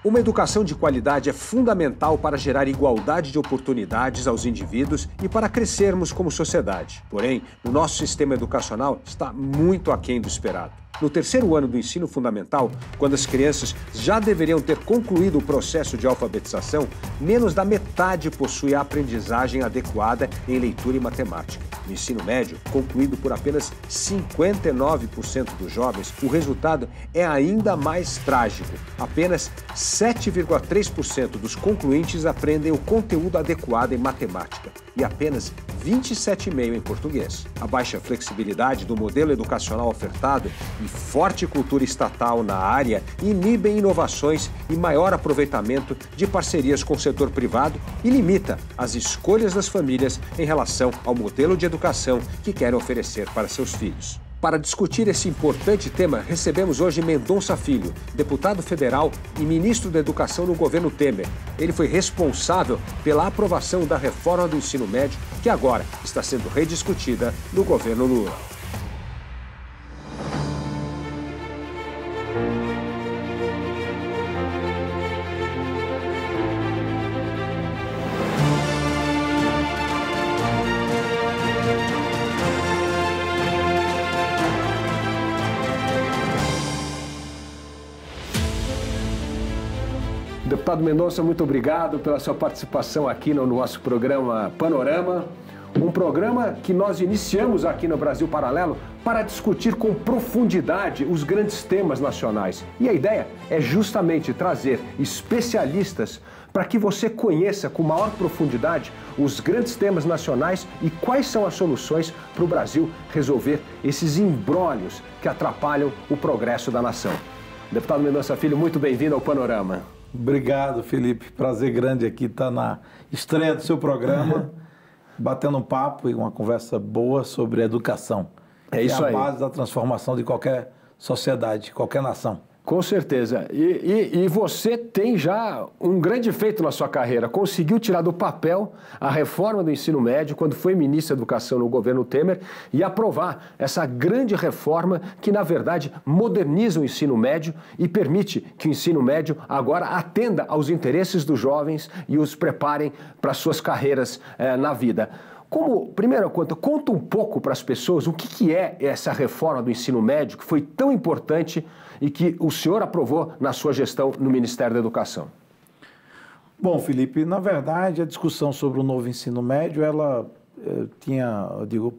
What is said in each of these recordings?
Uma educação de qualidade é fundamental para gerar igualdade de oportunidades aos indivíduos e para crescermos como sociedade. Porém, o nosso sistema educacional está muito aquém do esperado. No terceiro ano do ensino fundamental, quando as crianças já deveriam ter concluído o processo de alfabetização, menos da metade possui a aprendizagem adequada em leitura e matemática. No ensino médio, concluído por apenas 59% dos jovens, o resultado é ainda mais trágico. Apenas 7,3% dos concluintes aprendem o conteúdo adequado em matemática e apenas 27,5% em português. A baixa flexibilidade do modelo educacional ofertado e forte cultura estatal na área inibem inovações e maior aproveitamento de parcerias com o setor privado e limita as escolhas das famílias em relação ao modelo de educação que querem oferecer para seus filhos. Para discutir esse importante tema, recebemos hoje Mendonça Filho, deputado federal e ministro da Educação no governo Temer. Ele foi responsável pela aprovação da reforma do ensino médio, que agora está sendo rediscutida no governo Lula. Deputado Mendonça, muito obrigado pela sua participação aqui no nosso programa Panorama, um programa que nós iniciamos aqui no Brasil Paralelo para discutir com profundidade os grandes temas nacionais. E a ideia é justamente trazer especialistas para que você conheça com maior profundidade os grandes temas nacionais e quais são as soluções para o Brasil resolver esses imbróglios que atrapalham o progresso da nação. Deputado Mendonça Filho, muito bem-vindo ao Panorama. Obrigado, Felipe. Prazer grande aqui estar na estreia do seu programa, batendo um papo e uma conversa boa sobre educação. É isso aí. É a base da transformação de qualquer sociedade, qualquer nação. Com certeza. E você tem já um grande feito na sua carreira. Conseguiu tirar do papel a reforma do ensino médio quando foi ministro da Educação no governo Temer e aprovar essa grande reforma que, na verdade, moderniza o ensino médio e permite que o ensino médio agora atenda aos interesses dos jovens e os preparem para suas carreiras na vida. Primeira conta um pouco para as pessoas o que é essa reforma do ensino médio que foi tão importante e que o senhor aprovou na sua gestão no Ministério da Educação. Bom, Felipe, na verdade, a discussão sobre o novo ensino médio, ela tinha, eu digo,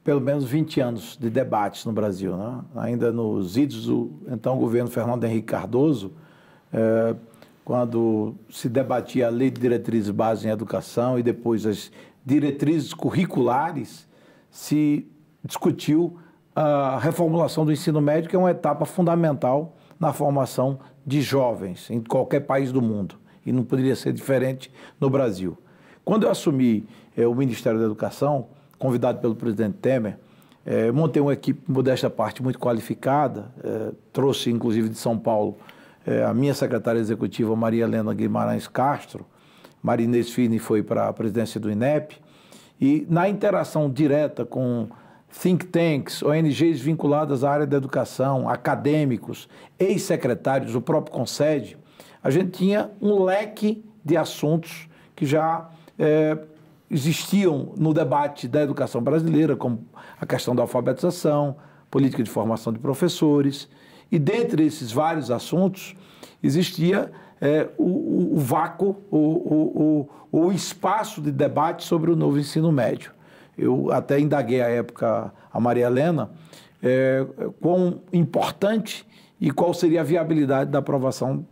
pelo menos 20 anos de debates no Brasil, né? Ainda nos idos do então governo Fernando Henrique Cardoso, quando se debatia a Lei de Diretrizes Básicas em Educação e depois as diretrizes curriculares, se discutiu a reformulação do ensino médio, que é uma etapa fundamental na formação de jovens em qualquer país do mundo, e não poderia ser diferente no Brasil. Quando eu assumi o Ministério da Educação, convidado pelo presidente Temer, montei uma equipe, modesta parte, muito qualificada, trouxe inclusive de São Paulo a minha secretária executiva, Maria Helena Guimarães Castro. Maria Inês Firni foi para a presidência do INEP, e na interação direta com think tanks, ONGs vinculadas à área da educação, acadêmicos, ex-secretários, o próprio CONSED, a gente tinha um leque de assuntos que já existiam no debate da educação brasileira, como a questão da alfabetização, política de formação de professores, e dentre esses vários assuntos existia o vácuo, o espaço de debate sobre o novo ensino médio. Eu até indaguei à época a Maria Helena quão importante e qual seria a viabilidade da aprovação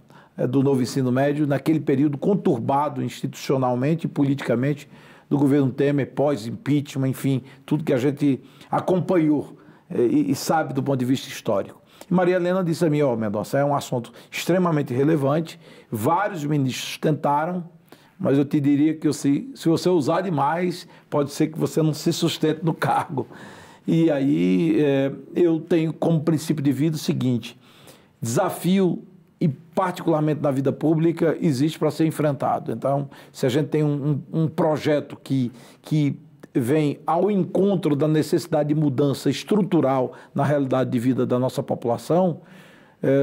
do novo ensino médio naquele período conturbado institucionalmente e politicamente do governo Temer, pós-impeachment, enfim, tudo que a gente acompanhou e sabe do ponto de vista histórico. E Maria Helena disse a mim, Mendonça, é um assunto extremamente relevante, vários ministros tentaram, mas eu te diria que se você usar demais, pode ser que você não se sustente no cargo. E aí eu tenho como princípio de vida o seguinte: desafio, e particularmente na vida pública, existe para ser enfrentado. Então, se a gente tem um projeto que vem ao encontro da necessidade de mudança estrutural na realidade de vida da nossa população,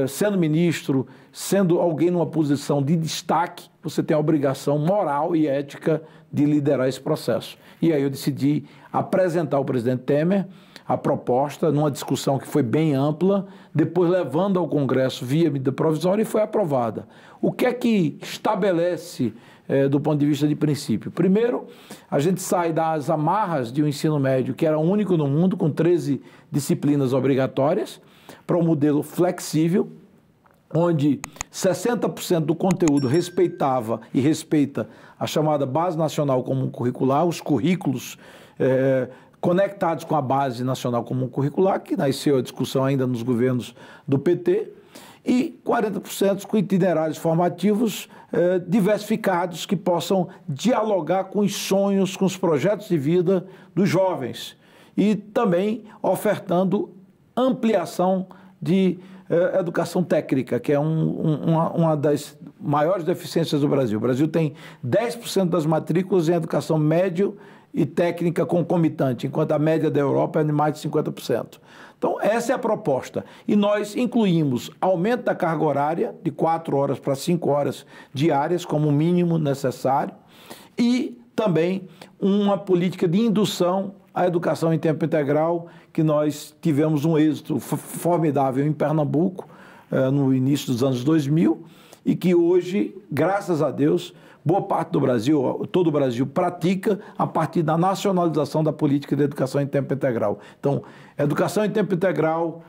sendo ministro, sendo alguém numa posição de destaque, você tem a obrigação moral e ética de liderar esse processo. E aí eu decidi apresentar ao presidente Temer a proposta numa discussão que foi bem ampla, depois levando ao Congresso via medida provisória e foi aprovada. O que é que estabelece do ponto de vista de princípio? Primeiro, a gente sai das amarras de um ensino médio que era único no mundo, com 13 disciplinas obrigatórias, para um modelo flexível, onde 60% do conteúdo respeitava e respeita a chamada Base Nacional Comum Curricular, os currículos conectados com a Base Nacional Comum Curricular, que nasceu a discussão ainda nos governos do PT, e 40% com itinerários formativos diversificados que possam dialogar com os sonhos, com os projetos de vida dos jovens e também ofertando ampliação de educação técnica, que é uma das maiores deficiências do Brasil. O Brasil tem 10% das matrículas em educação médio e técnica concomitante, enquanto a média da Europa é de mais de 50%. Então, essa é a proposta. E nós incluímos aumento da carga horária de 4 horas para 5 horas diárias, como o mínimo necessário, e também uma política de indução à educação em tempo integral, que nós tivemos um êxito formidável em Pernambuco, no início dos anos 2000, e que hoje, graças a Deus, boa parte do Brasil, todo o Brasil, pratica a partir da nacionalização da política de educação em tempo integral. Então, educação em tempo integral,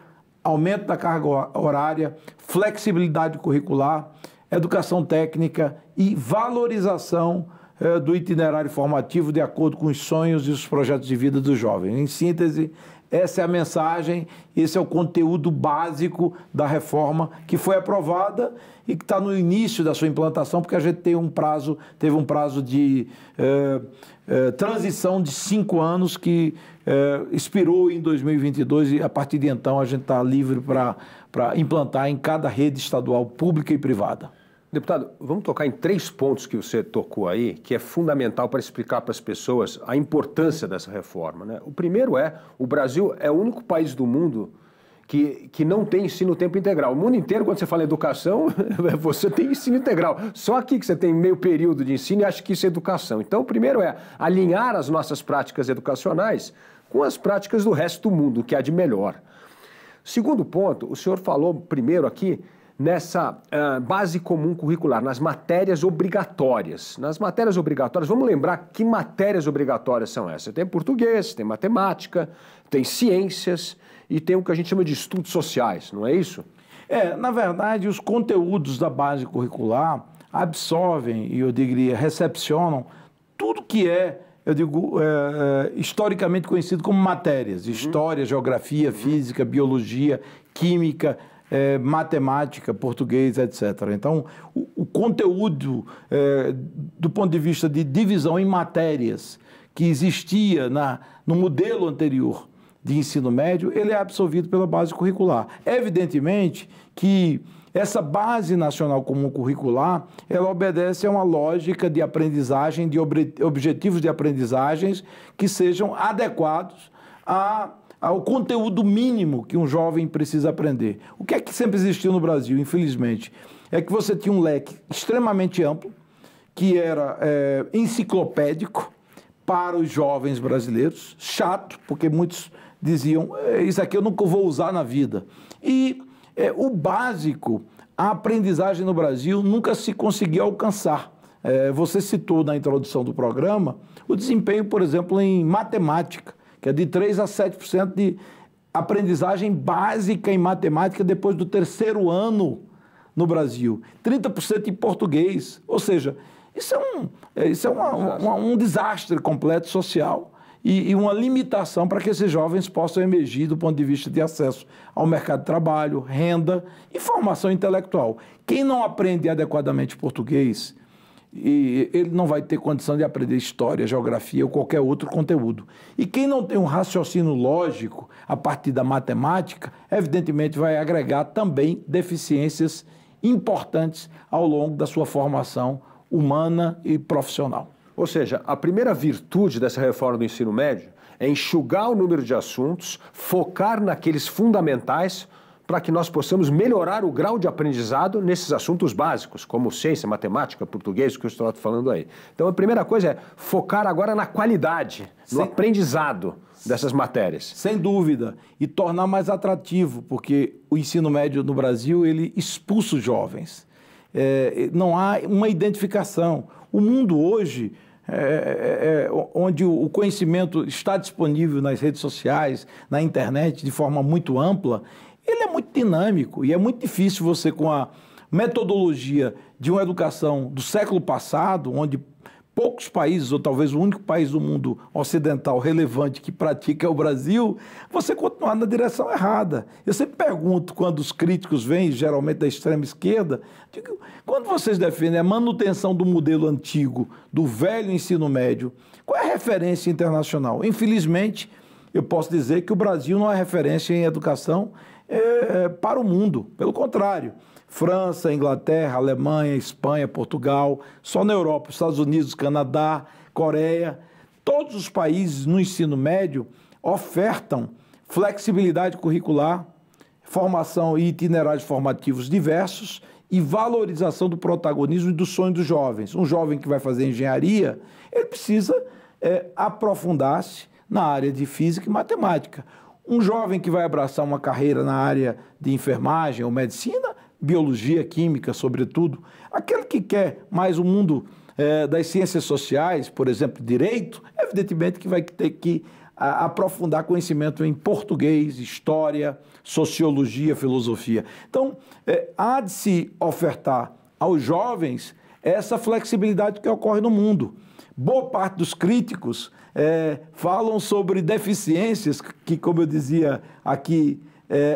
aumento da carga horária, flexibilidade curricular, educação técnica e valorização do itinerário formativo de acordo com os sonhos e os projetos de vida dos jovens. Em síntese, essa é a mensagem, esse é o conteúdo básico da reforma que foi aprovada e que está no início da sua implantação, porque a gente teve um prazo de transição de 5 anos que expirou em 2022 e a partir de então a gente está livre para implantar em cada rede estadual pública e privada. Deputado, vamos tocar em 3 pontos que você tocou aí, que é fundamental para explicar para as pessoas a importância dessa reforma, né? O primeiro o Brasil é o único país do mundo que não tem ensino tempo integral. O mundo inteiro, quando você fala em educação, você tem ensino integral. Só aqui que você tem meio período de ensino e acha que isso é educação. Então, o primeiro é alinhar as nossas práticas educacionais com as práticas do resto do mundo, que há de melhor. Segundo ponto, o senhor falou primeiro aqui nessa base comum curricular, nas matérias obrigatórias. Nas matérias obrigatórias, vamos lembrar que matérias obrigatórias são essas. Tem português, tem matemática, tem ciências e tem o que a gente chama de estudos sociais, não é isso? Na verdade, os conteúdos da base curricular absorvem, e eu diria, recepcionam tudo que historicamente conhecido como matérias. História, geografia, física, biologia, química, matemática, português, etc. Então, o conteúdo, do ponto de vista de divisão em matérias que existia no modelo anterior de ensino médio, ele é absorvido pela base curricular. Evidentemente que essa base nacional comum curricular, ela obedece a uma lógica de aprendizagem, de objetivos de aprendizagens que sejam adequados ao conteúdo mínimo que um jovem precisa aprender. O que é que sempre existiu no Brasil, infelizmente, é que você tinha um leque extremamente amplo, que era enciclopédico para os jovens brasileiros, chato, porque muitos diziam, isso aqui eu nunca vou usar na vida. E o básico, a aprendizagem no Brasil nunca se conseguiu alcançar. Você citou na introdução do programa o desempenho, por exemplo, em matemática, que é de 3% a 7% de aprendizagem básica em matemática depois do 3º ano no Brasil. 30% em português. Ou seja, isso é um desastre completo social e uma limitação para que esses jovens possam emergir do ponto de vista de acesso ao mercado de trabalho, renda e formação intelectual. Quem não aprende adequadamente português, ele não vai ter condição de aprender história, geografia ou qualquer outro conteúdo. E quem não tem um raciocínio lógico a partir da matemática, evidentemente vai agregar também deficiências importantes ao longo da sua formação humana e profissional. Ou seja, a primeira virtude dessa reforma do ensino médio é enxugar o número de assuntos, focar naqueles fundamentais para que nós possamos melhorar o grau de aprendizado nesses assuntos básicos, como ciência, matemática, português, que eu estou falando aí. Então, a primeira coisa é focar agora na qualidade, no aprendizado dessas matérias. Sem dúvida. E tornar mais atrativo, porque o ensino médio no Brasil, ele expulsa os jovens. Não há uma identificação. O mundo hoje, onde o conhecimento está disponível nas redes sociais, na internet, de forma muito ampla, ele é muito dinâmico e é muito difícil você, com a metodologia de uma educação do século passado, onde poucos países, ou talvez o único país do mundo ocidental relevante que pratica é o Brasil, você continuar na direção errada. Eu sempre pergunto, quando os críticos vêm, geralmente da extrema esquerda, digo, quando vocês defendem a manutenção do modelo antigo, do velho ensino médio, qual é a referência internacional? Infelizmente, eu posso dizer que o Brasil não é referência em educação para o mundo. Pelo contrário, França, Inglaterra, Alemanha, Espanha, Portugal, só na Europa, Estados Unidos, Canadá, Coreia, todos os países no ensino médio ofertam flexibilidade curricular, formação e itinerários formativos diversos e valorização do protagonismo e do sonho dos jovens. Um jovem que vai fazer engenharia, ele precisa aprofundar-se na área de física e matemática. Um jovem que vai abraçar uma carreira na área de enfermagem ou medicina, biologia, química, sobretudo, aquele que quer mais o mundo das ciências sociais, por exemplo, direito, evidentemente que vai ter que aprofundar conhecimento em português, história, sociologia, filosofia. Então, há de se ofertar aos jovens essa flexibilidade que ocorre no mundo. Boa parte dos críticos falam sobre deficiências que, como eu dizia aqui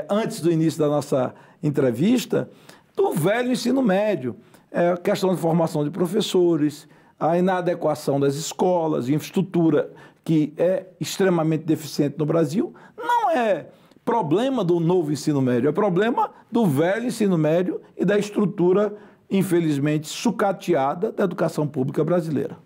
antes do início da nossa entrevista, do velho ensino médio. A questão de formação de professores, a inadequação das escolas, infraestrutura que é extremamente deficiente no Brasil, não é problema do novo ensino médio, é problema do velho ensino médio e da estrutura, infelizmente, sucateada da educação pública brasileira.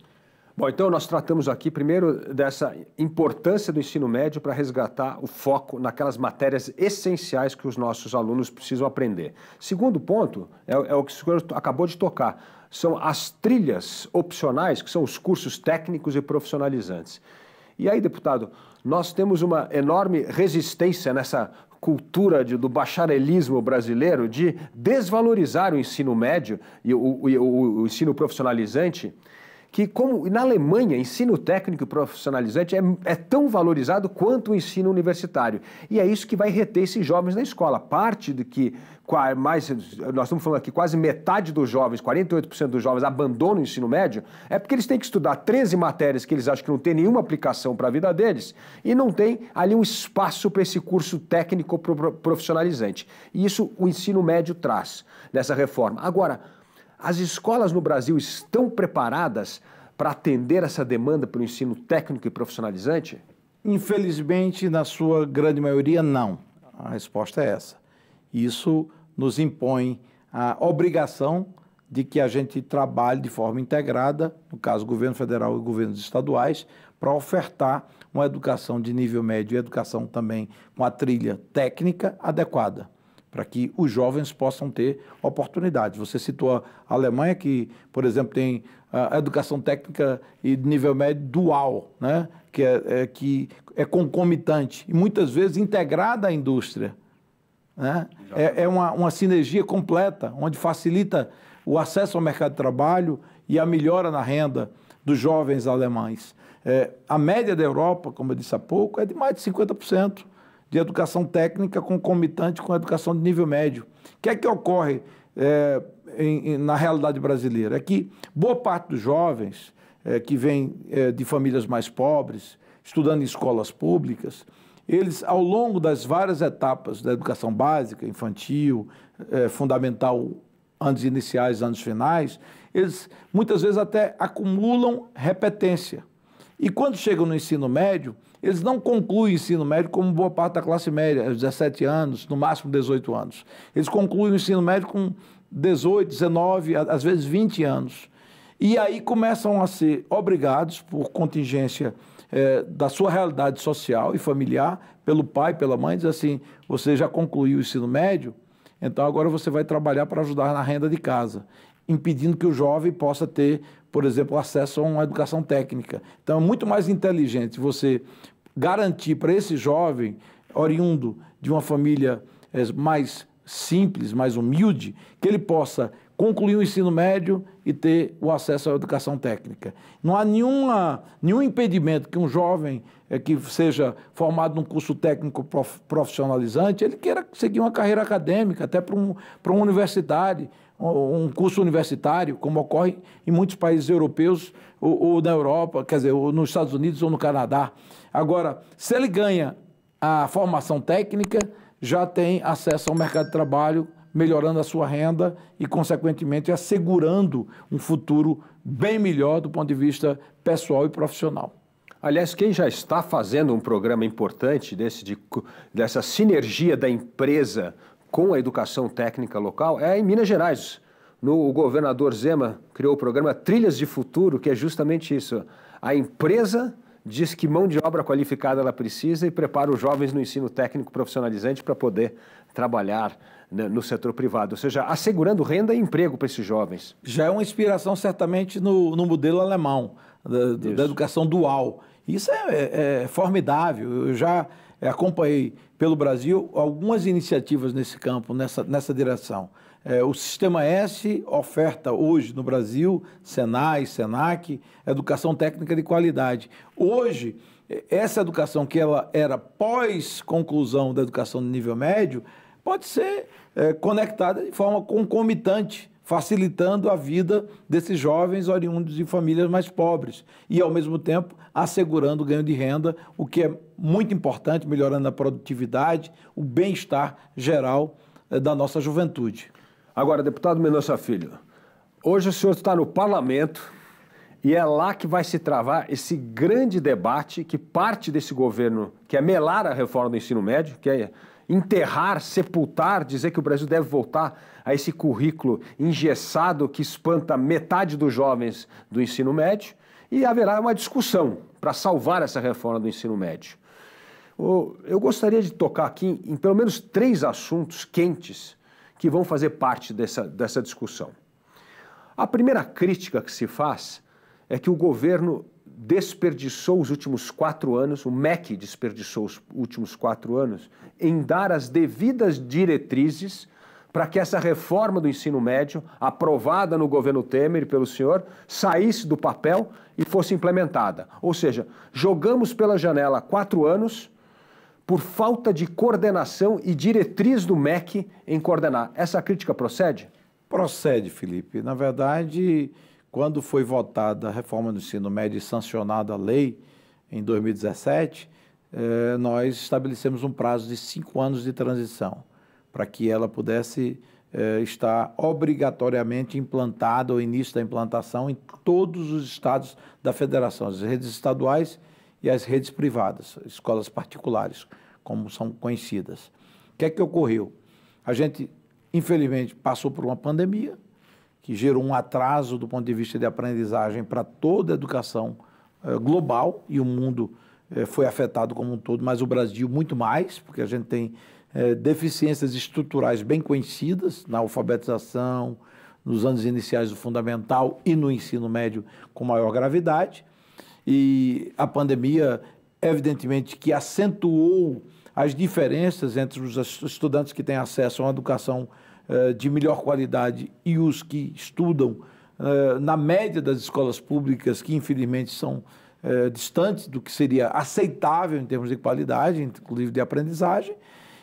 Bom, então nós tratamos aqui primeiro dessa importância do ensino médio para resgatar o foco naquelas matérias essenciais que os nossos alunos precisam aprender. Segundo ponto é o que o senhor acabou de tocar, são as trilhas opcionais, que são os cursos técnicos e profissionalizantes. E aí, deputado, nós temos uma enorme resistência nessa cultura do bacharelismo brasileiro de desvalorizar o ensino médio e o ensino profissionalizante, que, como na Alemanha, ensino técnico e profissionalizante é tão valorizado quanto o ensino universitário. E é isso que vai reter esses jovens na escola. Parte de que, nós estamos falando aqui, quase metade dos jovens, 48% dos jovens abandonam o ensino médio, é porque eles têm que estudar 13 matérias que eles acham que não tem nenhuma aplicação para a vida deles e não tem ali um espaço para esse curso técnico profissionalizante. E isso o ensino médio traz nessa reforma. Agora, as escolas no Brasil estão preparadas para atender essa demanda pelo ensino técnico e profissionalizante? Infelizmente, na sua grande maioria, não. A resposta é essa. Isso nos impõe a obrigação de que a gente trabalhe de forma integrada, no caso, governo federal e governos estaduais, para ofertar uma educação de nível médio e educação também com a trilha técnica adequada, para que os jovens possam ter oportunidades. Você citou a Alemanha, que, por exemplo, tem a educação técnica e de nível médio dual, né? que é concomitante e muitas vezes integrada à indústria. Né? É uma sinergia completa, onde facilita o acesso ao mercado de trabalho e a melhora na renda dos jovens alemães. A média da Europa, como eu disse há pouco, é de mais de 50%. De educação técnica concomitante com a educação de nível médio. O que é que ocorre na realidade brasileira? É que boa parte dos jovens que vêm de famílias mais pobres, estudando em escolas públicas, eles, ao longo das várias etapas da educação básica, infantil, fundamental, anos iniciais, anos finais, eles muitas vezes até acumulam repetência. E quando chegam no ensino médio, eles não concluem o ensino médio como boa parte da classe média, aos 17 anos, no máximo 18 anos. Eles concluem o ensino médio com 18, 19, às vezes 20 anos. E aí começam a ser obrigados, por contingência da sua realidade social e familiar, pelo pai, pela mãe, diz assim, você já concluiu o ensino médio, então agora você vai trabalhar para ajudar na renda de casa, impedindo que o jovem possa ter, por exemplo, acesso a uma educação técnica. Então é muito mais inteligente você garantir para esse jovem, oriundo de uma família mais simples, mais humilde, que ele possa concluir o ensino médio e ter o acesso à educação técnica. Não há nenhum impedimento que um jovem que seja formado num curso técnico profissionalizante, ele queira seguir uma carreira acadêmica, até para uma universidade, um curso universitário, como ocorre em muitos países europeus ou na Europa, quer dizer, ou nos Estados Unidos ou no Canadá. Agora, se ele ganha a formação técnica, já tem acesso ao mercado de trabalho, melhorando a sua renda e, consequentemente, assegurando um futuro bem melhor do ponto de vista pessoal e profissional. Aliás, quem já está fazendo um programa importante dessa sinergia da empresa com a educação técnica local é em Minas Gerais. O governador Zema criou o programa Trilhas de Futuro, que é justamente isso. A empresa diz que mão de obra qualificada ela precisa e prepara os jovens no ensino técnico profissionalizante para poder trabalhar no setor privado, ou seja, assegurando renda e emprego para esses jovens. Já é uma inspiração certamente no modelo alemão, da educação dual. Isso é formidável. Eu já acompanhei pelo Brasil algumas iniciativas nesse campo, nessa direção. O Sistema S oferta hoje no Brasil, Senai, Senac, educação técnica de qualidade. Hoje, essa educação que ela era pós-conclusão da educação de nível médio, pode ser conectada de forma concomitante, facilitando a vida desses jovens oriundos de famílias mais pobres e, ao mesmo tempo, assegurando o ganho de renda, o que é muito importante, melhorando a produtividade, o bem-estar geral da nossa juventude. Agora, deputado Mendonça Filho, hoje o senhor está no parlamento e é lá que vai se travar esse grande debate que parte desse governo quer melar a reforma do ensino médio, quer enterrar, sepultar, dizer que o Brasil deve voltar a esse currículo engessado que espanta metade dos jovens do ensino médio, e haverá uma discussão para salvar essa reforma do ensino médio. Eu gostaria de tocar aqui em pelo menos 3 assuntos quentes que vão fazer parte dessa discussão. A primeira crítica que se faz é que o governo desperdiçou os últimos 4 anos, o MEC desperdiçou os últimos 4 anos, em dar as devidas diretrizes para que essa reforma do ensino médio, aprovada no governo Temer pelo senhor, saísse do papel e fosse implementada. Ou seja, jogamos pela janela 4 anos por falta de coordenação e diretriz do MEC em coordenar. Essa crítica procede? Procede, Felipe. Na verdade, quando foi votada a reforma do ensino médio e sancionada a lei, em 2017, nós estabelecemos um prazo de 5 anos de transição, para que ela pudesse estar obrigatoriamente implantada, o início da implantação, em todos os estados da federação, as redes estaduais e as redes privadas, escolas particulares, como são conhecidas. O que é que ocorreu? A gente, infelizmente, passou por uma pandemia, que gerou um atraso do ponto de vista de aprendizagem para toda a educação global, e o mundo foi afetado como um todo, mas o Brasil muito mais, porque a gente tem deficiências estruturais bem conhecidas na alfabetização, nos anos iniciais do fundamental e no ensino médio com maior gravidade. E a pandemia, evidentemente, que acentuou as diferenças entre os estudantes que têm acesso a uma educação de melhor qualidade e os que estudam na média das escolas públicas, que infelizmente são distantes do que seria aceitável em termos de qualidade, inclusive de aprendizagem,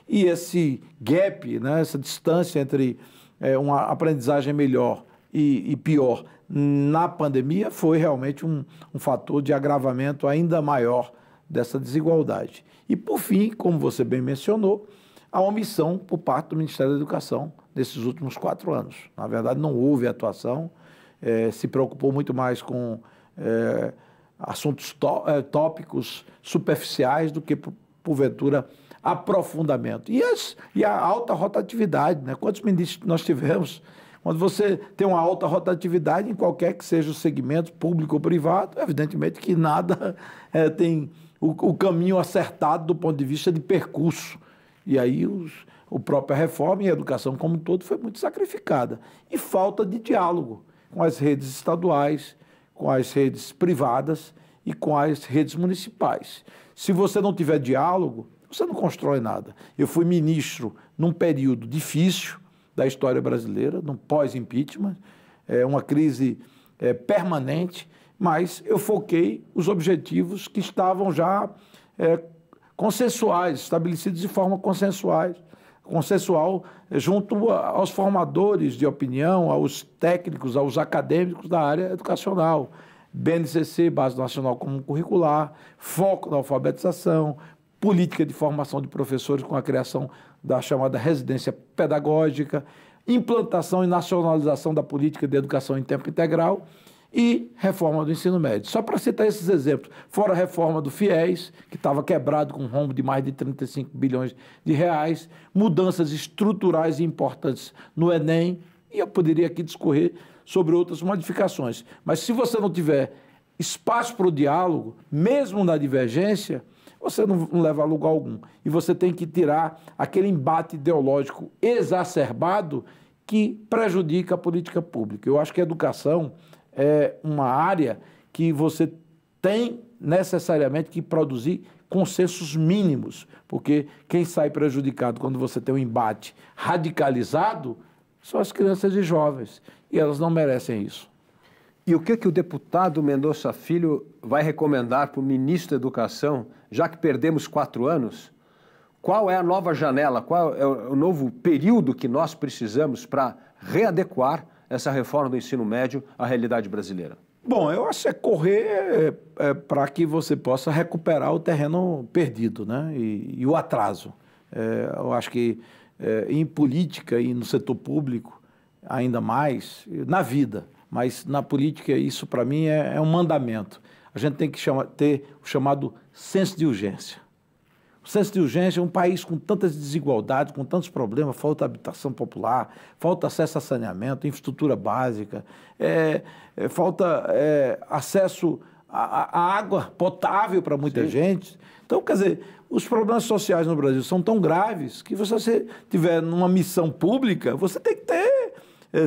e esse gap, né, essa distância entre uma aprendizagem melhor e pior na pandemia foi realmente um fator de agravamento ainda maior dessa desigualdade. E, por fim, como você bem mencionou, a omissão por parte do Ministério da Educação nesses últimos 4 anos. Na verdade, não houve atuação, se preocupou muito mais com assuntos tópicos superficiais do que, porventura, aprofundamento. E a alta rotatividade, né? Quantos ministros nós tivemos onde você tem uma alta rotatividade em qualquer que seja o segmento, público ou privado, evidentemente que nada tem o caminho acertado do ponto de vista de percurso. E aí a própria reforma e a educação como um todo foi muito sacrificada. E falta de diálogo com as redes estaduais, com as redes privadas e com as redes municipais. Se você não tiver diálogo, você não constrói nada. Eu fui ministro num período difícil da história brasileira, num pós-impeachment, uma crise permanente, mas eu foquei os objetivos que estavam já consensuais, estabelecidos de forma consensual junto aos formadores de opinião, aos técnicos, aos acadêmicos da área educacional. BNCC, Base Nacional Comum Curricular, foco na alfabetização, política de formação de professores com a criação da chamada residência pedagógica, implantação e nacionalização da política de educação em tempo integral e reforma do ensino médio. Só para citar esses exemplos, fora a reforma do FIES, que estava quebrado com um rombo de mais de 35 bilhões de reais, mudanças estruturais e importantes no Enem, e eu poderia aqui discorrer sobre outras modificações. Mas se você não tiver espaço para o diálogo, mesmo na divergência, você não leva a lugar algum. E você tem que tirar aquele embate ideológico exacerbado que prejudica a política pública. Eu acho que a educação é uma área que você tem necessariamente que produzir consensos mínimos, porque quem sai prejudicado quando você tem um embate radicalizado são as crianças e jovens, e elas não merecem isso. E o que o deputado Mendonça Filho vai recomendar para o ministro da Educação, já que perdemos 4 anos? Qual é a nova janela, qual é o novo período que nós precisamos para readequar essa reforma do ensino médio à realidade brasileira? Bom, eu acho que é correr para que você possa recuperar o terreno perdido, né? E o atraso. Eu acho que em política e no setor público, ainda mais, na vida, mas na política isso para mim é um mandamento. A gente tem que ter o chamado senso de urgência. O senso de urgência é um país com tantas desigualdades, com tantos problemas, falta habitação popular, falta acesso a saneamento, infraestrutura básica, falta acesso à água potável para muita gente. Então, quer dizer, os problemas sociais no Brasil são tão graves que se você tiver numa missão pública, você tem que ter,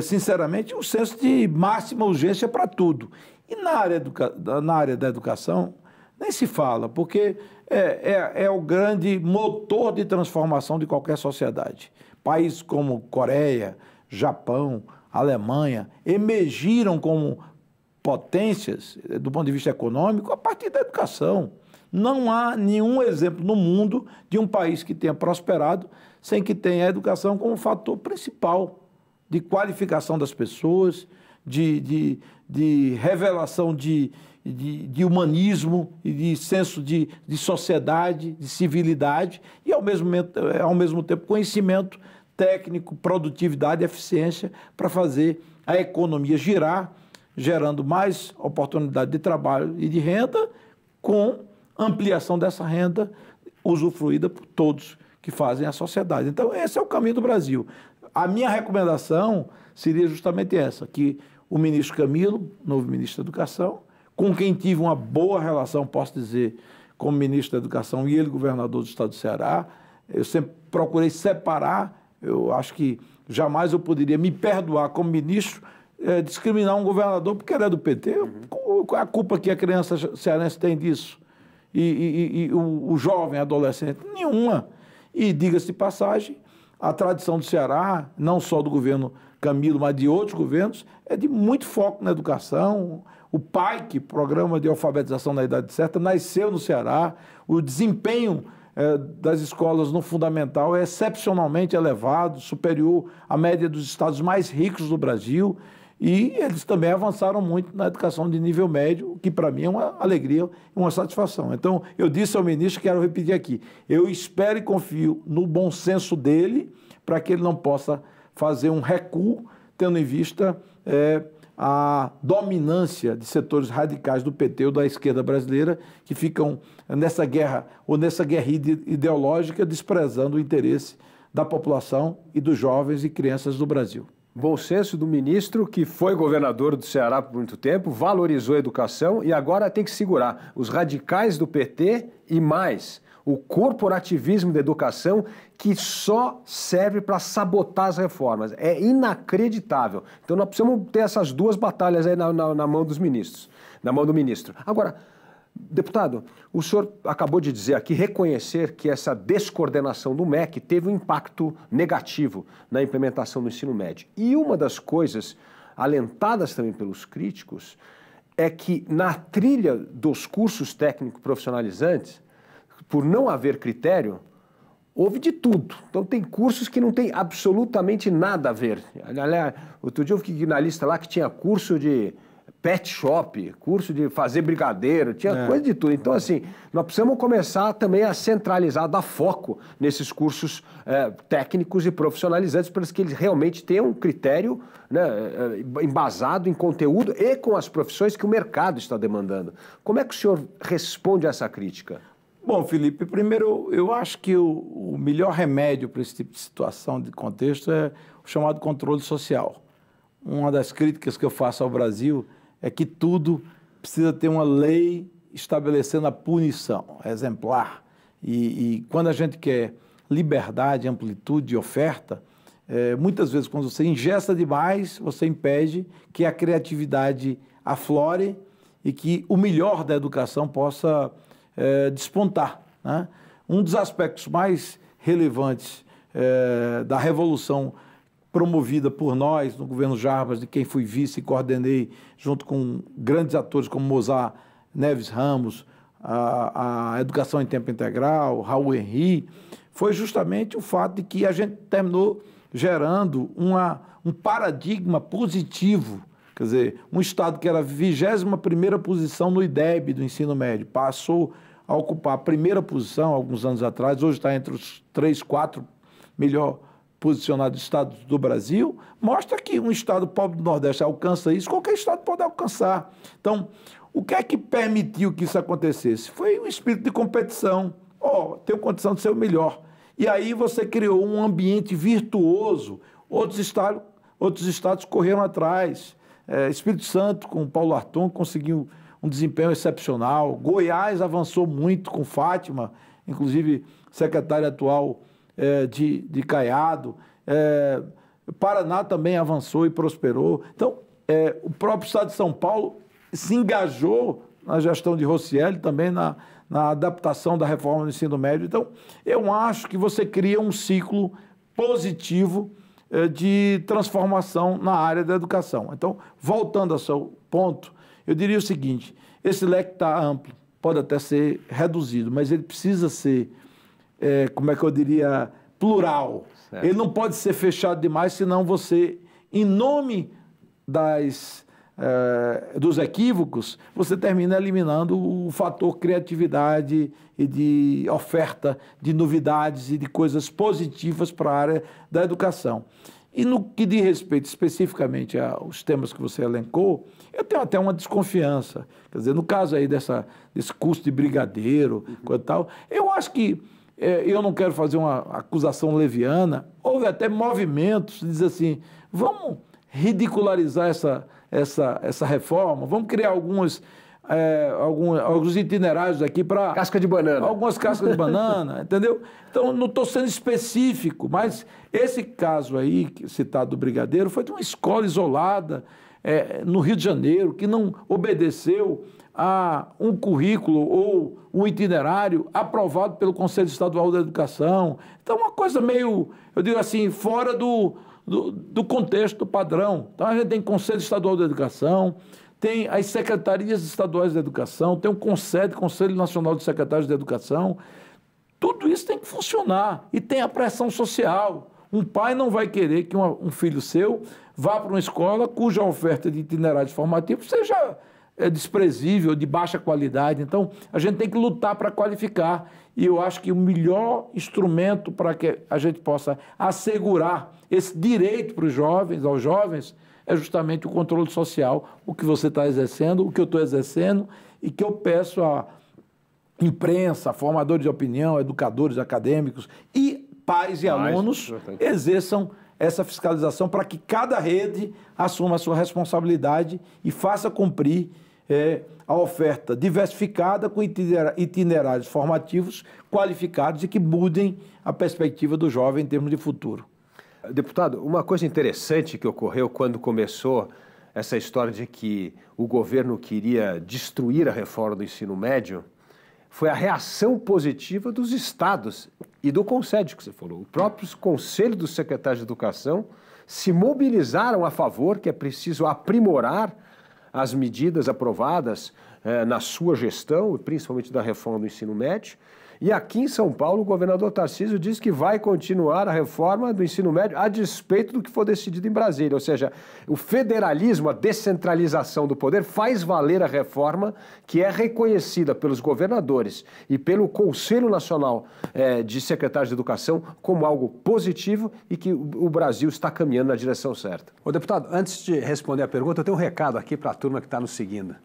sinceramente, um senso de máxima urgência para tudo. E na área da educação, nem se fala, porque é o grande motor de transformação de qualquer sociedade. Países como Coreia, Japão, Alemanha emergiram como potências, do ponto de vista econômico, a partir da educação. Não há nenhum exemplo no mundo de um país que tenha prosperado sem que tenha a educação como fator principal de qualificação das pessoas, de revelação de humanismo e de senso de sociedade, de civilidade e, ao mesmo tempo, conhecimento técnico, produtividade e eficiência para fazer a economia girar, gerando mais oportunidade de trabalho e de renda, com ampliação dessa renda usufruída por todos que fazem a sociedade. Então, esse é o caminho do Brasil. A minha recomendação seria justamente essa, que o ministro Camilo, novo ministro da Educação, com quem tive uma boa relação, posso dizer, como ministro da Educação e ele governador do estado do Ceará, eu sempre procurei separar, eu acho que jamais eu poderia me perdoar como ministro, discriminar um governador porque ele é do PT. Qual é a culpa que a criança cearense tem disso? E o jovem, adolescente? Nenhuma. E, diga-se de passagem, a tradição do Ceará, não só do governo Camilo, mas de outros governos, é de muito foco na educação. O PAIC, Programa de Alfabetização na Idade Certa, nasceu no Ceará. O desempenho das escolas no fundamental é excepcionalmente elevado, superior à média dos estados mais ricos do Brasil. E eles também avançaram muito na educação de nível médio, o que para mim é uma alegria e uma satisfação. Então, eu disse ao ministro, quero repetir aqui, eu espero e confio no bom senso dele para que ele não possa fazer um recuo, tendo em vista a dominância de setores radicais do PT ou da esquerda brasileira que ficam nessa guerra ou nessa guerrilha ideológica desprezando o interesse da população e dos jovens e crianças do Brasil. Bom senso do ministro que foi governador do Ceará por muito tempo, valorizou a educação e agora tem que segurar os radicais do PT e mais o corporativismo da educação que só serve para sabotar as reformas. É inacreditável. Então nós precisamos ter essas duas batalhas aí na mão dos ministros, na mão do ministro. Agora, deputado, o senhor acabou de dizer aqui, reconhecer que essa descoordenação do MEC teve um impacto negativo na implementação do ensino médio. E uma das coisas alentadas também pelos críticos é que na trilha dos cursos técnicos profissionalizantes, por não haver critério, houve de tudo. Então tem cursos que não tem absolutamente nada a ver. Aliás, outro dia eu fiquei na lista lá que tinha curso de pet shop, curso de fazer brigadeiro, tinha coisa de tudo. Então, assim, nós precisamos começar também a centralizar, dar foco nesses cursos técnicos e profissionalizantes para que eles realmente tenham um critério, né, embasado em conteúdo e com as profissões que o mercado está demandando. Como é que o senhor responde a essa crítica? Bom, Felipe, primeiro, eu acho que o melhor remédio para esse tipo de situação, de contexto, é o chamado controle social. Uma das críticas que eu faço ao Brasil é que tudo precisa ter uma lei estabelecendo a punição, exemplar. E quando a gente quer liberdade, amplitude e oferta, muitas vezes quando você ingesta demais, você impede que a criatividade aflore e que o melhor da educação possa despontar, né? Um dos aspectos mais relevantes da revolução promovida por nós no governo Jarbas, de quem fui vice e coordenei, junto com grandes atores como Mozart Neves Ramos, a educação em tempo integral, Raul Henry, foi justamente o fato de que a gente terminou gerando um paradigma positivo. Quer dizer, um estado que era a 21ª posição no IDEB do ensino médio, passou a ocupar a primeira posição alguns anos atrás, hoje está entre os 3, 4 melhor posicionados estados do Brasil, mostra que um estado pobre do Nordeste alcança isso, qualquer estado pode alcançar. Então, o que é que permitiu que isso acontecesse? Foi o espírito de competição. Tenho condição de ser o melhor. E aí você criou um ambiente virtuoso, outros estados correram atrás. Espírito Santo, com Paulo Arton, conseguiu um desempenho excepcional. Goiás avançou muito com Fátima, inclusive secretária atual de Caiado. Paraná também avançou e prosperou. Então, o próprio estado de São Paulo se engajou na gestão de Rocieli, também na adaptação da reforma do ensino médio. Então, eu acho que você cria um ciclo positivo de transformação na área da educação. Então, voltando ao seu ponto, eu diria o seguinte: esse leque está amplo, pode até ser reduzido, mas ele precisa ser, como é que eu diria, plural. Certo. Ele não pode ser fechado demais, senão você, em nome dos equívocos, você termina eliminando o fator criatividade e de oferta de novidades e de coisas positivas para a área da educação. E no que diz respeito especificamente aos temas que você elencou, eu tenho até uma desconfiança. Quer dizer, no caso aí desse curso de brigadeiro, coisa e tal, eu acho que, eu não quero fazer uma acusação leviana, houve até movimentos de dizer assim, vamos ridicularizar essa reforma, vamos criar alguns itinerários aqui para... Casca de banana. Algumas cascas de banana, entendeu? Então, não estou sendo específico, mas esse caso aí, citado do brigadeiro, foi de uma escola isolada no Rio de Janeiro, que não obedeceu a um currículo ou um itinerário aprovado pelo Conselho Estadual da Educação. Então, uma coisa meio, eu digo assim, fora do contexto padrão. Então, a gente tem Conselho Estadual da Educação, tem as secretarias estaduais da educação, tem o Conselho Nacional de Secretários de Educação. Tudo isso tem que funcionar. E tem a pressão social. Um pai não vai querer que um filho seu vá para uma escola cuja oferta de itinerários formativos seja desprezível, de baixa qualidade. Então, a gente tem que lutar para qualificar. E eu acho que o melhor instrumento para que a gente possa assegurar esse direito para os jovens, aos jovens, é justamente o controle social, o que você está exercendo, o que eu estou exercendo e que eu peço à imprensa, formadores de opinião, educadores acadêmicos e pais e alunos exerçam essa fiscalização para que cada rede assuma a sua responsabilidade e faça cumprir a oferta diversificada com itinerários formativos qualificados e que mudem a perspectiva do jovem em termos de futuro. Deputado, uma coisa interessante que ocorreu quando começou essa história de que o governo queria destruir a reforma do ensino médio foi a reação positiva dos estados e do Conselho, que você falou. O próprio Conselho dos Secretários de Educação se mobilizaram a favor que é preciso aprimorar as medidas aprovadas na sua gestão, principalmente da reforma do ensino médio. E aqui em São Paulo, o governador Tarcísio diz que vai continuar a reforma do ensino médio a despeito do que for decidido em Brasília. Ou seja, o federalismo, a descentralização do poder faz valer a reforma que é reconhecida pelos governadores e pelo Conselho Nacional de Secretários de Educação como algo positivo e que o Brasil está caminhando na direção certa. Ô, deputado, antes de responder a pergunta, eu tenho um recado aqui para a turma que está nos seguindo.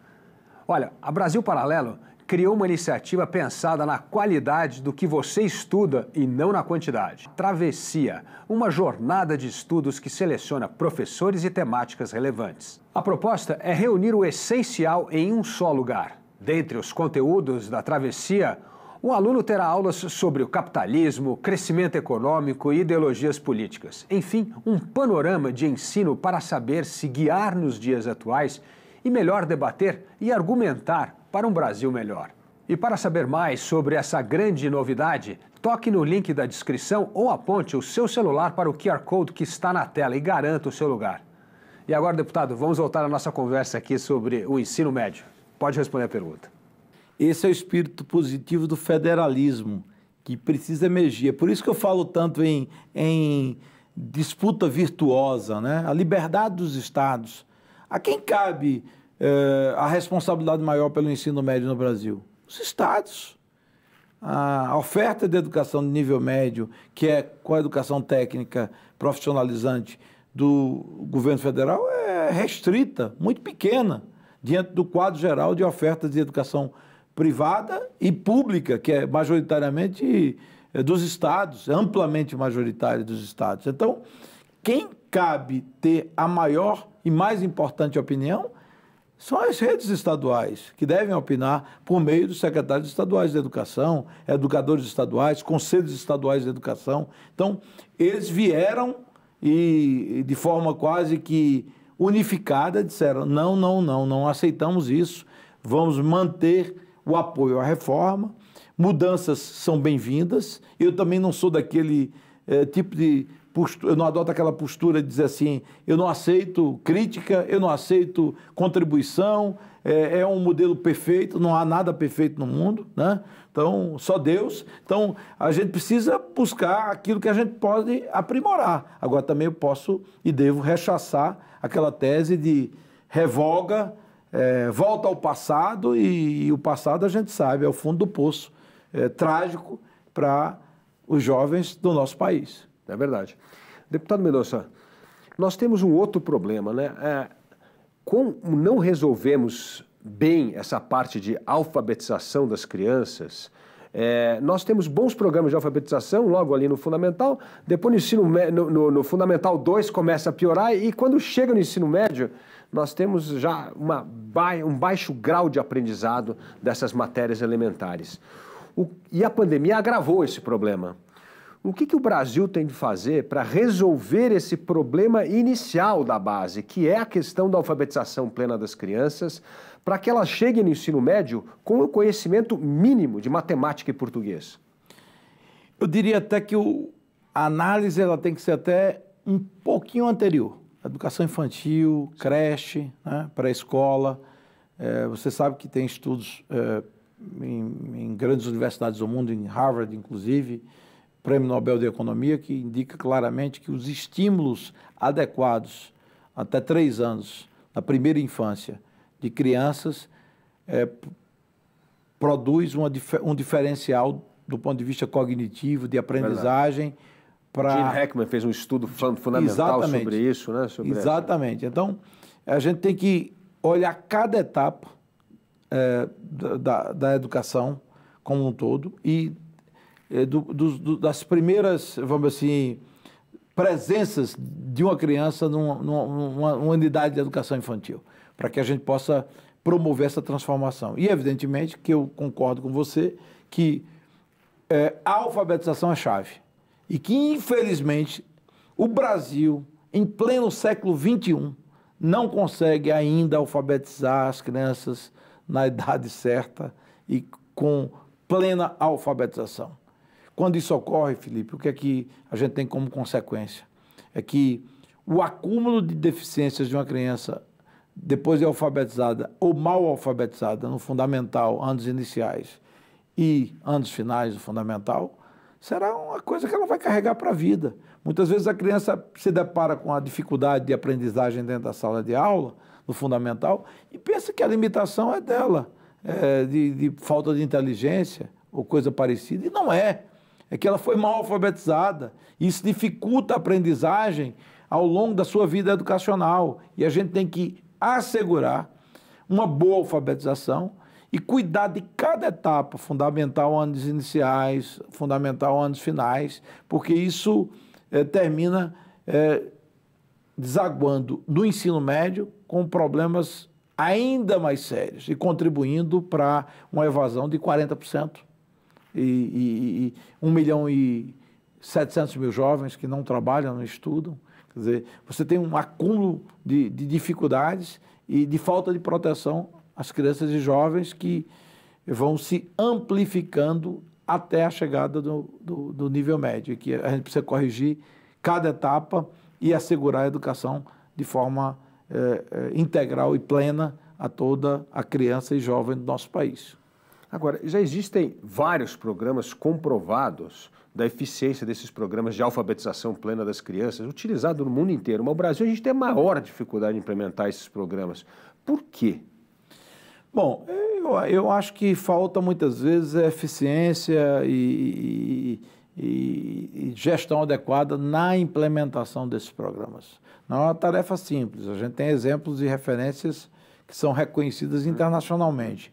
Olha, a Brasil Paralelo criou uma iniciativa pensada na qualidade do que você estuda e não na quantidade. Travessia, uma jornada de estudos que seleciona professores e temáticas relevantes. A proposta é reunir o essencial em um só lugar. Dentre os conteúdos da Travessia, o aluno terá aulas sobre o capitalismo, crescimento econômico e ideologias políticas. Enfim, um panorama de ensino para saber se guiar nos dias atuais e melhor debater e argumentar para um Brasil melhor. E para saber mais sobre essa grande novidade, toque no link da descrição ou aponte o seu celular para o QR Code que está na tela e garanta o seu lugar. E agora, deputado, vamos voltar à nossa conversa aqui sobre o ensino médio. Pode responder a pergunta. Esse é o espírito positivo do federalismo, que precisa emergir. É por isso que eu falo tanto em disputa virtuosa, né? A liberdade dos estados. A quem cabe a responsabilidade maior pelo ensino médio no Brasil? Os estados. A oferta de educação de nível médio, que é com a educação técnica profissionalizante do governo federal, é restrita, muito pequena, diante do quadro geral de ofertas de educação privada e pública, que é majoritariamente dos estados, amplamente majoritária dos estados. Então, quem cabe ter a maior e mais importante opinião são as redes estaduais, que devem opinar por meio dos secretários estaduais de educação, educadores estaduais, conselhos estaduais de educação. Então, eles vieram e, de forma quase que unificada, disseram: não aceitamos isso, vamos manter o apoio à reforma, mudanças são bem-vindas. Eu também não sou daquele tipo de postura, eu não adoto aquela postura de dizer assim: eu não aceito crítica, eu não aceito contribuição, é um modelo perfeito, não há nada perfeito no mundo, né? Então, só Deus. Então, a gente precisa buscar aquilo que a gente pode aprimorar. Agora, também eu posso e devo rechaçar aquela tese de revoga, volta ao passado, e o passado a gente sabe, é o fundo do poço, trágico para os jovens do nosso país. É verdade. Deputado Mendonça, nós temos um outro problema, né? Como não resolvemos bem essa parte de alfabetização das crianças, nós temos bons programas de alfabetização logo ali no Fundamental, depois no Fundamental 2 começa a piorar, e quando chega no ensino médio, nós temos já um baixo grau de aprendizado dessas matérias elementares. E a pandemia agravou esse problema. O que o Brasil tem de fazer para resolver esse problema inicial da base, que é a questão da alfabetização plena das crianças, para que elas cheguem no ensino médio com o conhecimento mínimo de matemática e português? Eu diria até que a análise ela tem que ser até um pouquinho anterior. Educação infantil, creche, né, pré-escola. Você sabe que tem estudos em grandes universidades do mundo, em Harvard, inclusive, Prêmio Nobel de Economia, que indica claramente que os estímulos adequados até 3 anos, na primeira infância de crianças, produz um diferencial do ponto de vista cognitivo, de aprendizagem. Gene Hackman fez um estudo fundamental sobre isso, né? Exatamente. Então, a gente tem que olhar cada etapa da educação como um todo e das primeiras, vamos assim, presenças de uma criança numa unidade de educação infantil, para que a gente possa promover essa transformação. E, evidentemente, que eu concordo com você que a alfabetização é chave e que, infelizmente, o Brasil, em pleno século XXI, não consegue ainda alfabetizar as crianças na idade certa e com plena alfabetização. Quando isso ocorre, Felipe, o que é que a gente tem como consequência? É que o acúmulo de deficiências de uma criança depois de alfabetizada ou mal alfabetizada no fundamental, anos iniciais e anos finais do fundamental, será uma coisa que ela vai carregar para a vida. Muitas vezes a criança se depara com a dificuldade de aprendizagem dentro da sala de aula, no fundamental, e pensa que a limitação é dela, de falta de inteligência ou coisa parecida, e não é. É que ela foi mal alfabetizada. Isso dificulta a aprendizagem ao longo da sua vida educacional. E a gente tem que assegurar uma boa alfabetização e cuidar de cada etapa, fundamental, anos iniciais, fundamental, anos finais, porque isso termina desaguando no ensino médio com problemas ainda mais sérios e contribuindo para uma evasão de 40%. E 1.700.000 jovens que não trabalham, não estudam. Quer dizer, você tem um acúmulo de dificuldades e de falta de proteção às crianças e jovens que vão se amplificando até a chegada do nível médio, e que a gente precisa corrigir cada etapa e assegurar a educação de forma integral e plena a toda a criança e jovem do nosso país. Agora, já existem vários programas comprovados da eficiência desses programas de alfabetização plena das crianças, utilizados no mundo inteiro. Mas no Brasil a gente tem a maior dificuldade de implementar esses programas. Por quê? Bom, eu acho que falta muitas vezes eficiência e gestão adequada na implementação desses programas. Não é uma tarefa simples. A gente tem exemplos e referências que são reconhecidas internacionalmente.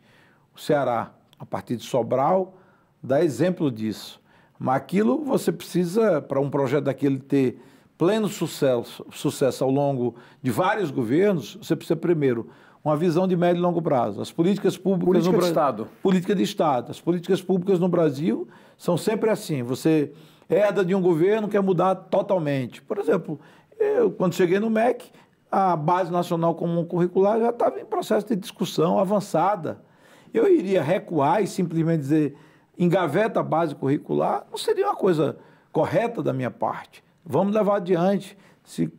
O Ceará, a partir de Sobral, dá exemplo disso. Mas aquilo você precisa, para um projeto daquele ter pleno sucesso ao longo de vários governos, você precisa primeiro uma visão de médio e longo prazo. As políticas públicas Política de Estado. Política de Estado. As políticas públicas no Brasil são sempre assim. Você herda de um governo, quer mudar totalmente. Por exemplo, eu, quando cheguei no MEC, a Base Nacional Comum Curricular já estava em processo de discussão avançada. Eu iria recuar e simplesmente dizer, engaveta a base curricular, não seria uma coisa correta da minha parte. Vamos levar adiante. Se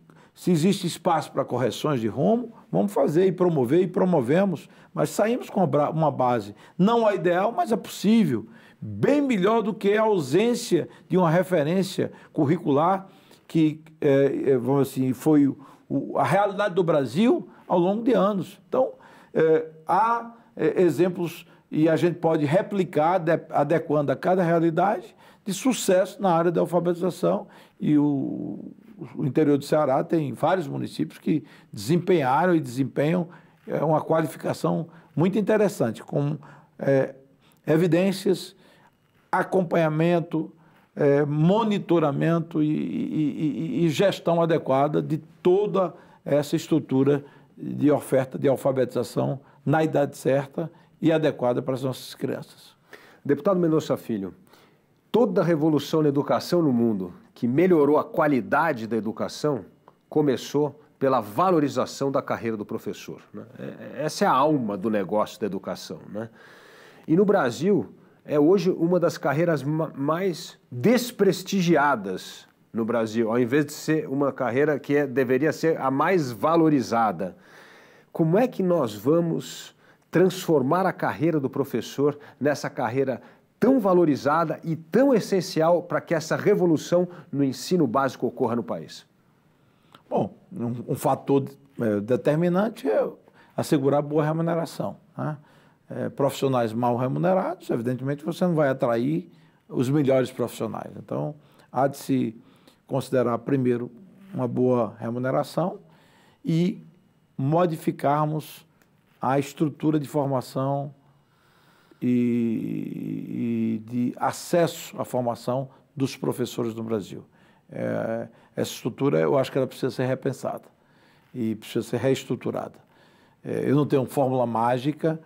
existe espaço para correções de rumo, vamos fazer e promover, e promovemos. Mas saímos com uma base, não a ideal, mas é possível. Bem melhor do que a ausência de uma referência curricular que, vamos assim, foi a realidade do Brasil ao longo de anos. Então, há exemplos, e a gente pode replicar, adequando a cada realidade, de sucesso na área da alfabetização. E o interior do Ceará tem vários municípios que desempenharam e desempenham uma qualificação muito interessante, com evidências, acompanhamento, monitoramento e gestão adequada de toda essa estrutura de oferta de alfabetização na idade certa e adequada para as nossas crianças. Deputado Mendonça Filho, toda a revolução na educação no mundo que melhorou a qualidade da educação começou pela valorização da carreira do professor, né? Essa é a alma do negócio da educação, né? E no Brasil, é hoje uma das carreiras mais desprestigiadas no Brasil, ao invés de ser uma carreira que deveria ser a mais valorizada. Como é que nós vamos transformar a carreira do professor nessa carreira tão valorizada e tão essencial para que essa revolução no ensino básico ocorra no país? Bom, um fator determinante é assegurar boa remuneração, né? Profissionais mal remunerados, evidentemente você não vai atrair os melhores profissionais. Então, há de se considerar primeiro uma boa remuneração e modificarmos a estrutura de formação e de acesso à formação dos professores no Brasil. Essa estrutura, eu acho que ela precisa ser repensada e precisa ser reestruturada. Eu não tenho fórmula mágica,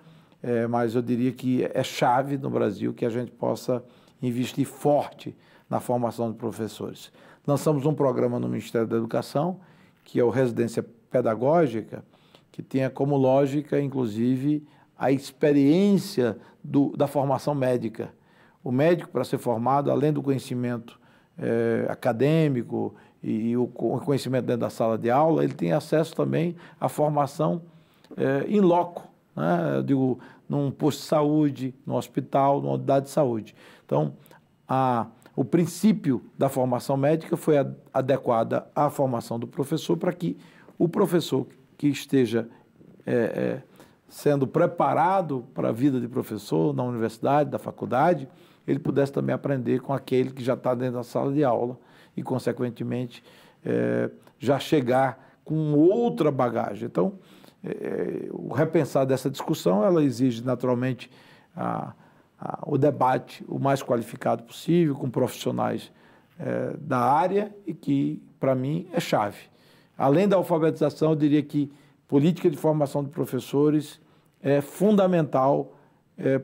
mas eu diria que é chave no Brasil que a gente possa investir forte na formação de professores. Lançamos um programa no Ministério da Educação, que é o Residência Pedagógica, que tenha como lógica, inclusive, a experiência da formação médica. O médico, para ser formado, além do conhecimento acadêmico e o conhecimento dentro da sala de aula, ele tem acesso também à formação in loco, né? Eu digo, num posto de saúde, num hospital, numa unidade de saúde. Então, o princípio da formação médica foi adequada à formação do professor para que o professor que esteja sendo preparado para a vida de professor na universidade, da faculdade, ele pudesse também aprender com aquele que já está dentro da sala de aula e, consequentemente, já chegar com outra bagagem. Então, o repensar dessa discussão, ela exige, naturalmente, o debate o mais qualificado possível, com profissionais da área e que, para mim, é chave. Além da alfabetização, eu diria que política de formação de professores é fundamental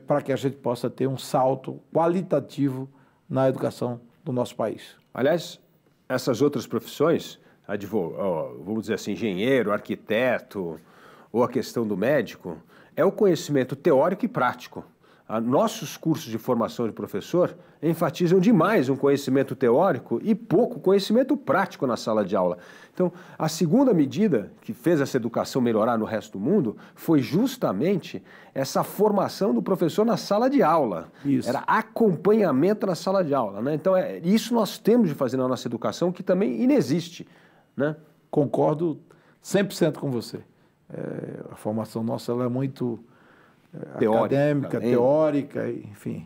para que a gente possa ter um salto qualitativo na educação do nosso país. Aliás, essas outras profissões, vamos dizer assim, engenheiro, arquiteto, ou a questão do médico, é o conhecimento teórico e prático. Nossos cursos de formação de professor enfatizam demais um conhecimento teórico e pouco conhecimento prático na sala de aula. Então, a segunda medida que fez essa educação melhorar no resto do mundo foi justamente essa formação do professor na sala de aula. Isso. Era acompanhamento na sala de aula, né? Então, isso nós temos de fazer na nossa educação, que também inexiste, né? Concordo 100% com você. A formação nossa ela é muito acadêmica, teórica, enfim,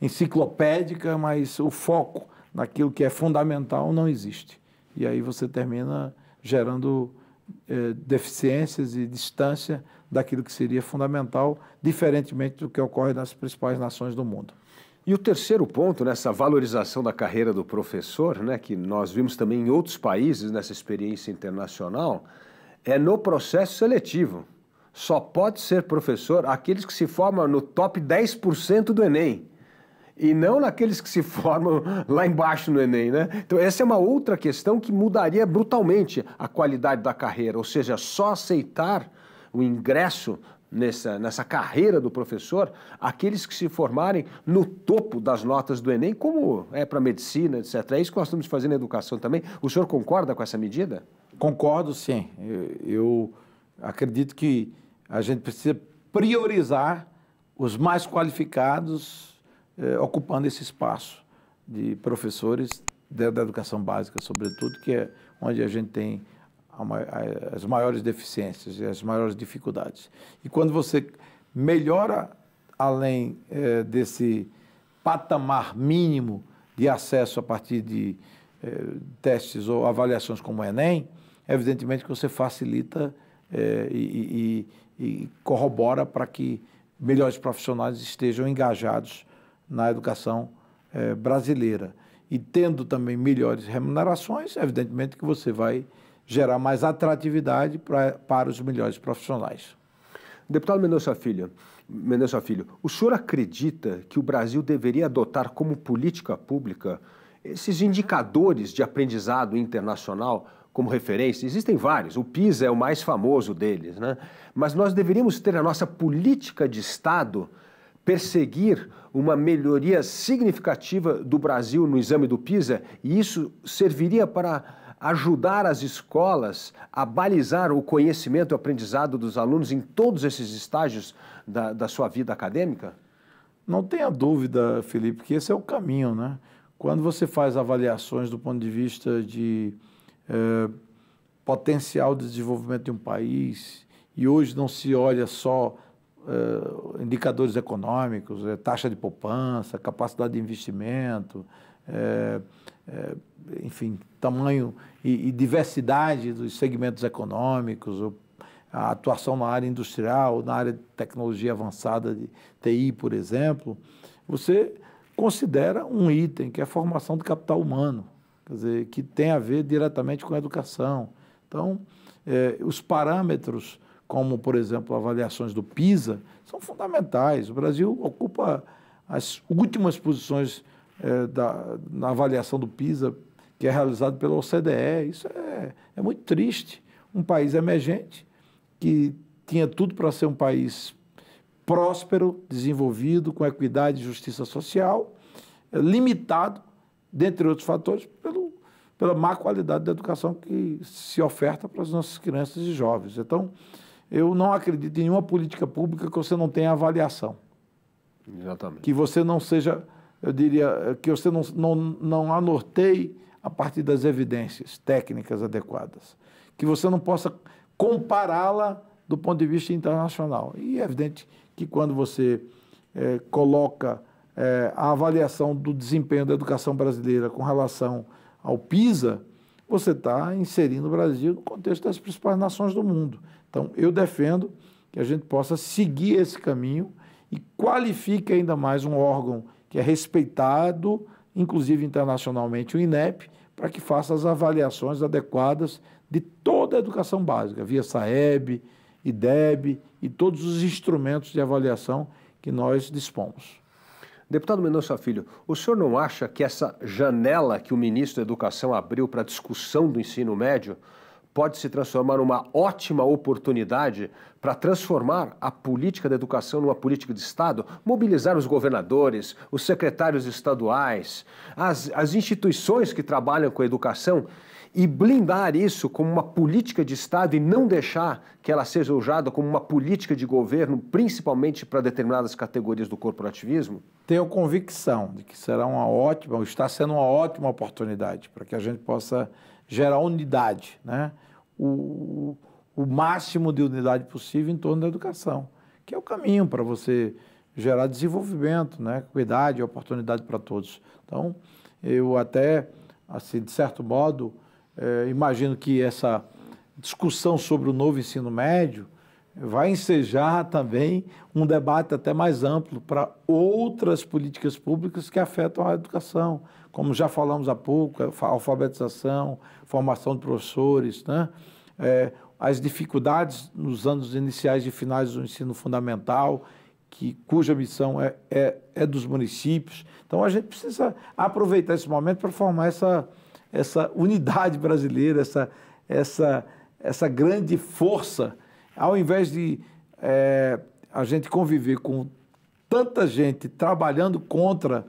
enciclopédica, mas o foco naquilo que é fundamental não existe. E aí você termina gerando deficiências e distância daquilo que seria fundamental, diferentemente do que ocorre nas principais nações do mundo. E o terceiro ponto, nessa valorização da carreira do professor, né, que nós vimos também em outros países nessa experiência internacional, é no processo seletivo. Só pode ser professor aqueles que se formam no top 10% do Enem, e não naqueles que se formam lá embaixo no Enem, né? Então essa é uma outra questão que mudaria brutalmente a qualidade da carreira, ou seja, só aceitar o ingresso nessa carreira do professor aqueles que se formarem no topo das notas do Enem, como é para medicina, etc. É isso que nós estamos fazendo na educação também. O senhor concorda com essa medida? Concordo, sim. Eu acredito que a gente precisa priorizar os mais qualificados ocupando esse espaço de professores da educação básica, sobretudo, que é onde a gente tem as maiores deficiências e as maiores dificuldades. E quando você melhora além desse patamar mínimo de acesso a partir de testes ou avaliações como o Enem, evidentemente que você facilita e corrobora para que melhores profissionais estejam engajados na educação brasileira. E tendo também melhores remunerações, evidentemente que você vai gerar mais atratividade para os melhores profissionais. Deputado Mendonça Filho, o senhor acredita que o Brasil deveria adotar como política pública esses indicadores de aprendizado internacional como referência? Existem vários, o PISA é o mais famoso deles, né? Mas nós deveríamos ter a nossa política de Estado perseguir uma melhoria significativa do Brasil no exame do PISA, e isso serviria para ajudar as escolas a balizar o conhecimento e o aprendizado dos alunos em todos esses estágios da sua vida acadêmica? Não tenha dúvida, Felipe, que esse é o caminho, né? Quando você faz avaliações do ponto de vista de potencial de desenvolvimento de um país, e hoje não se olha só indicadores econômicos, taxa de poupança, capacidade de investimento, enfim, tamanho e diversidade dos segmentos econômicos, a atuação na área industrial, na área de tecnologia avançada de TI, por exemplo, você considera um item que é a formação de capital humano. quer dizer, que tem a ver diretamente com a educação. Então, os parâmetros, como, por exemplo, avaliações do PISA, são fundamentais. O Brasil ocupa as últimas posições na avaliação do PISA, que é realizado pela OCDE. Isso é muito triste. Um país emergente, que tinha tudo para ser um país próspero, desenvolvido, com equidade e justiça social, limitado, dentre outros fatores, pela má qualidade da educação que se oferta para as nossas crianças e jovens. Então, eu não acredito em nenhuma política pública que você não tenha avaliação. Exatamente. Que você não seja, eu diria, que você não anorteie a partir das evidências técnicas adequadas. Que você não possa compará-la do ponto de vista internacional. E é evidente que quando você coloca a avaliação do desempenho da educação brasileira com relação ao PISA, você está inserindo o Brasil no contexto das principais nações do mundo. Então, eu defendo que a gente possa seguir esse caminho e qualifique ainda mais um órgão que é respeitado, inclusive internacionalmente, o INEP, para que faça as avaliações adequadas de toda a educação básica, via SAEB, IDEB e todos os instrumentos de avaliação que nós dispomos. Deputado Mendonça Filho, o senhor não acha que essa janela que o ministro da Educação abriu para a discussão do ensino médio pode se transformar numa ótima oportunidade para transformar a política da educação numa política de Estado, mobilizar os governadores, os secretários estaduais, as instituições que trabalham com a educação e blindar isso como uma política de Estado e não deixar que ela seja usada como uma política de governo, principalmente para determinadas categorias do corporativismo? Tenho convicção de que será uma ótima, ou está sendo uma ótima oportunidade para que a gente possa gerar unidade, né? O máximo de unidade possível em torno da educação, que é o caminho para você gerar desenvolvimento, né? Equidade e oportunidade para todos. Então, eu até, assim, de certo modo, imagino que essa discussão sobre o novo ensino médio vai ensejar também um debate até mais amplo para outras políticas públicas que afetam a educação, como já falamos há pouco, a alfabetização, formação de professores, né? As dificuldades nos anos iniciais e finais do ensino fundamental, cuja missão é dos municípios. Então, a gente precisa aproveitar esse momento para formar essa unidade brasileira, essa grande força, ao invés de a gente conviver com tanta gente trabalhando contra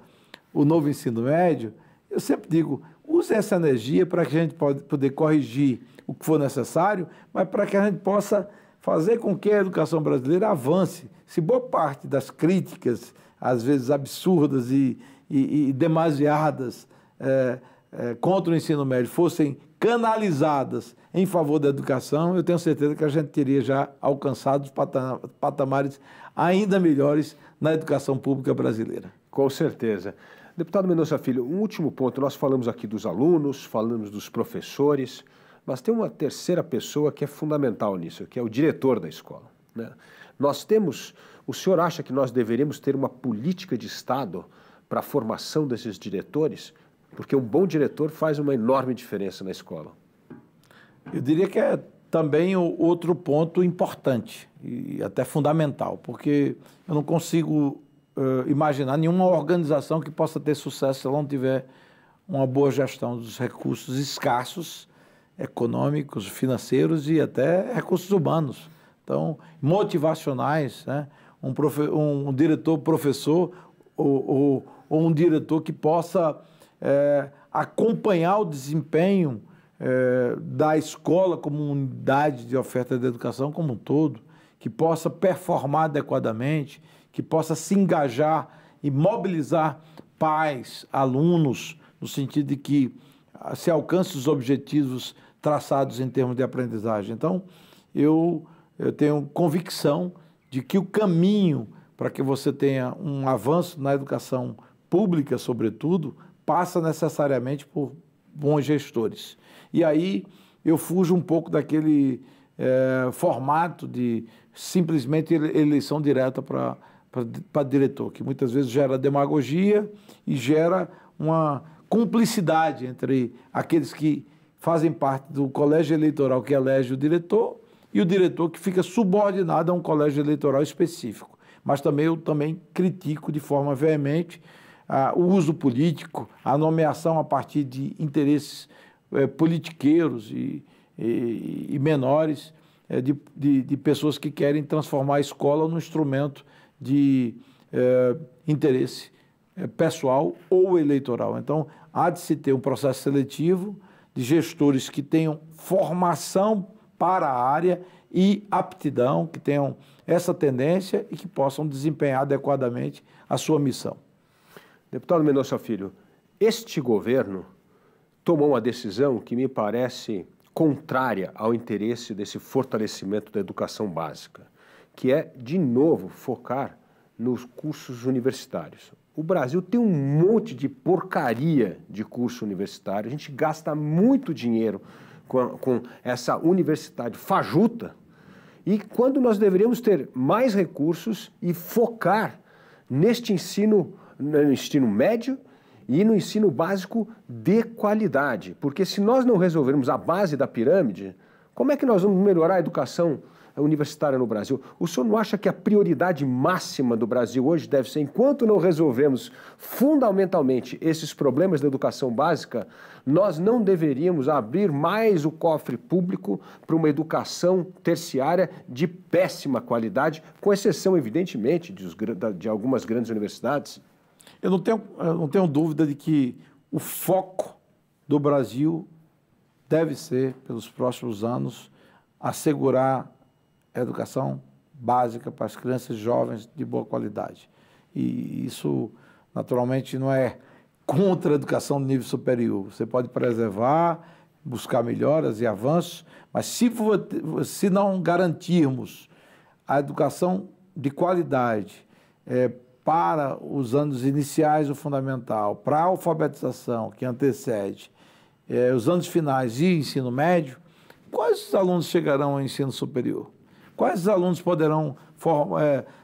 o novo ensino médio. Eu sempre digo, use essa energia para que a gente poder corrigir o que for necessário, mas para que a gente possa fazer com que a educação brasileira avance. Se boa parte das críticas, às vezes absurdas e demasiadas, contra o ensino médio fossem canalizadas em favor da educação, eu tenho certeza que a gente teria já alcançado os patamares ainda melhores na educação pública brasileira. Com certeza. Deputado Mendonça Filho, um último ponto. Nós falamos aqui dos alunos, falamos dos professores, mas tem uma terceira pessoa que é fundamental nisso, que é o diretor da escola, né? O senhor acha que nós deveríamos ter uma política de Estado para a formação desses diretores? Porque um bom diretor faz uma enorme diferença na escola. Eu diria que é também outro ponto importante e até fundamental, porque eu não consigo imaginar nenhuma organização que possa ter sucesso se ela não tiver uma boa gestão dos recursos escassos, econômicos, financeiros e até recursos humanos. Então, motivacionais, né? Um diretor, professor ou um diretor que possa acompanhar o desempenho da escola como unidade de oferta de educação como um todo, que possa performar adequadamente, que possa se engajar e mobilizar pais, alunos, no sentido de que se alcance os objetivos traçados em termos de aprendizagem. Então, eu tenho convicção de que o caminho para que você tenha um avanço na educação pública, sobretudo, passa necessariamente por bons gestores. E aí eu fujo um pouco daquele formato de simplesmente eleição direta para diretor, que muitas vezes gera demagogia e gera uma cumplicidade entre aqueles que fazem parte do colégio eleitoral que elege o diretor e o diretor que fica subordinado a um colégio eleitoral específico. Mas também eu critico de forma veemente o uso político, a nomeação a partir de interesses politiqueiros e menores de pessoas que querem transformar a escola num instrumento de interesse pessoal ou eleitoral. Então, há de se ter um processo seletivo de gestores que tenham formação para a área e aptidão, que tenham essa tendência e que possam desempenhar adequadamente a sua missão. Deputado Mendonça Filho, este governo tomou uma decisão que me parece contrária ao interesse desse fortalecimento da educação básica, que é, de novo, focar nos cursos universitários. O Brasil tem um monte de porcaria de curso universitário, a gente gasta muito dinheiro com essa universidade fajuta, e quando nós deveríamos ter mais recursos e focar neste ensino, no ensino médio e no ensino básico de qualidade. Porque se nós não resolvermos a base da pirâmide, como é que nós vamos melhorar a educação universitária no Brasil? O senhor não acha que a prioridade máxima do Brasil hoje deve ser, enquanto não resolvemos fundamentalmente esses problemas da educação básica, nós não deveríamos abrir mais o cofre público para uma educação terciária de péssima qualidade, com exceção, evidentemente, de algumas grandes universidades? Eu não tenho dúvida de que o foco do Brasil deve ser, pelos próximos anos, assegurar a educação básica para as crianças e jovens de boa qualidade. E isso, naturalmente, não é contra a educação de nível superior. Você pode preservar, buscar melhoras e avanços, mas se não garantirmos a educação de qualidade para os anos iniciais do fundamental, para a alfabetização que antecede, os anos finais e ensino médio, quais alunos chegarão ao ensino superior? Quais alunos poderão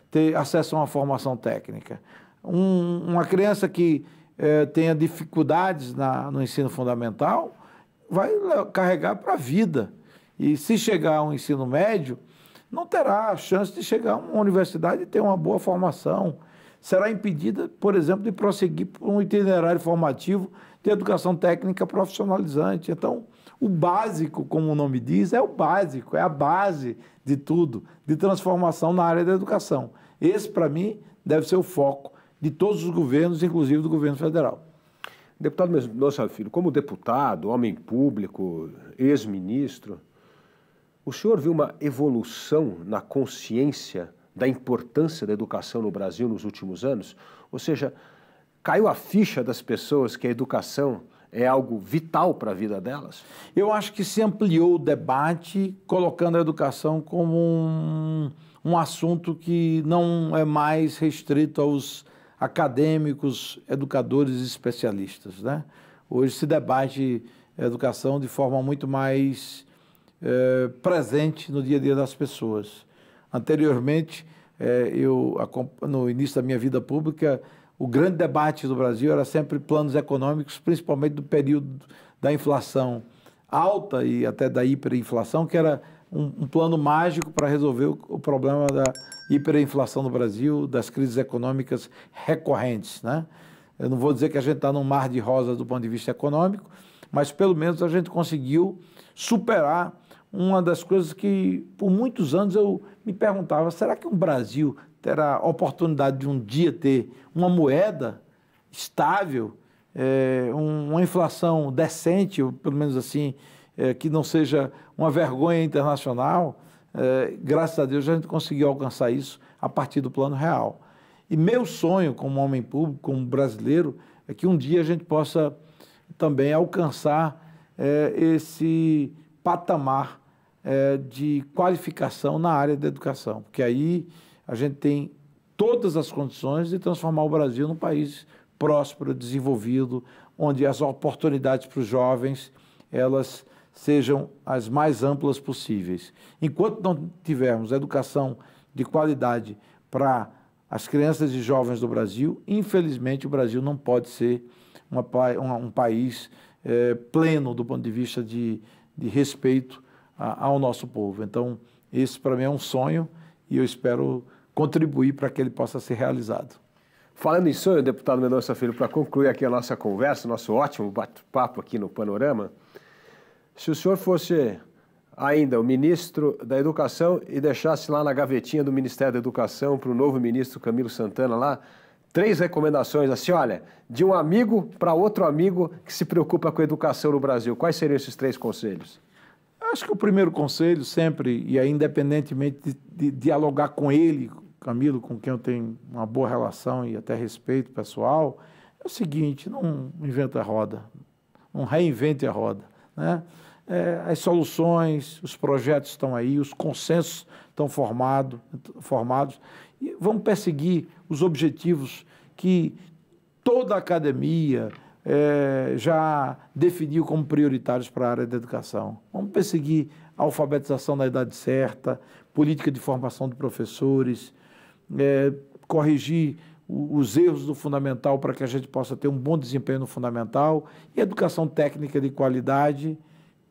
ter acesso a uma formação técnica? Uma criança que tenha dificuldades no ensino fundamental vai carregar para a vida. E se chegar ao ensino médio, não terá a chance de chegar a uma universidade e ter uma boa formação. Será impedida, por exemplo, de prosseguir por um itinerário formativo de educação técnica profissionalizante. Então, o básico, como o nome diz, é o básico, é a base de tudo, de transformação na área da educação. Esse, para mim, deve ser o foco de todos os governos, inclusive do governo federal. Deputado Mendonça Filho, como deputado, homem público, ex-ministro, o senhor viu uma evolução na consciência da importância da educação no Brasil nos últimos anos? Ou seja, caiu a ficha das pessoas que a educação é algo vital para a vida delas? Eu acho que se ampliou o debate, colocando a educação como um assunto que não é mais restrito aos acadêmicos, educadores e especialistas, né? Hoje se debate a educação de forma muito mais presente no dia a dia das pessoas. Anteriormente, no início da minha vida pública, o grande debate do Brasil era sempre planos econômicos, principalmente do período da inflação alta e até da hiperinflação, que era um plano mágico para resolver o problema da hiperinflação no Brasil, das crises econômicas recorrentes, né? Eu não vou dizer que a gente está num mar de rosas do ponto de vista econômico, mas pelo menos a gente conseguiu superar uma das coisas que por muitos anos eu me perguntava: será que o Brasil terá a oportunidade de um dia ter uma moeda estável, uma inflação decente, ou pelo menos assim, que não seja uma vergonha internacional? Graças a Deus a gente conseguiu alcançar isso a partir do Plano Real. E meu sonho como homem público, como brasileiro, é que um dia a gente possa também alcançar esse patamar de qualificação na área da educação, porque aí a gente tem todas as condições de transformar o Brasil num país próspero, desenvolvido, onde as oportunidades para os jovens elas sejam as mais amplas possíveis. Enquanto não tivermos educação de qualidade para as crianças e jovens do Brasil, infelizmente o Brasil não pode ser um país pleno do ponto de vista de respeito ao nosso povo. Então, esse para mim é um sonho e eu espero contribuir para que ele possa ser realizado. Falando em sonho, deputado Mendonça Filho, para concluir aqui a nossa conversa, nosso ótimo bate-papo aqui no Panorama, se o senhor fosse ainda o ministro da Educação e deixasse lá na gavetinha do Ministério da Educação para o novo ministro Camilo Santana lá, 3 recomendações assim, olha, de um amigo para outro amigo que se preocupa com a educação no Brasil. Quais seriam esses 3 conselhos? Acho que o primeiro conselho sempre, e aí independentemente de dialogar com ele, Camilo, com quem eu tenho uma boa relação e até respeito pessoal, é o seguinte, não inventa a roda, não reinvente a roda, né? As soluções, os projetos estão aí, os consensos estão formados e vamos perseguir os objetivos que toda a academia já definiu como prioritários para a área da educação. Vamos perseguir a alfabetização na idade certa, política de formação de professores, corrigir os erros do fundamental para que a gente possa ter um bom desempenho no fundamental e educação técnica de qualidade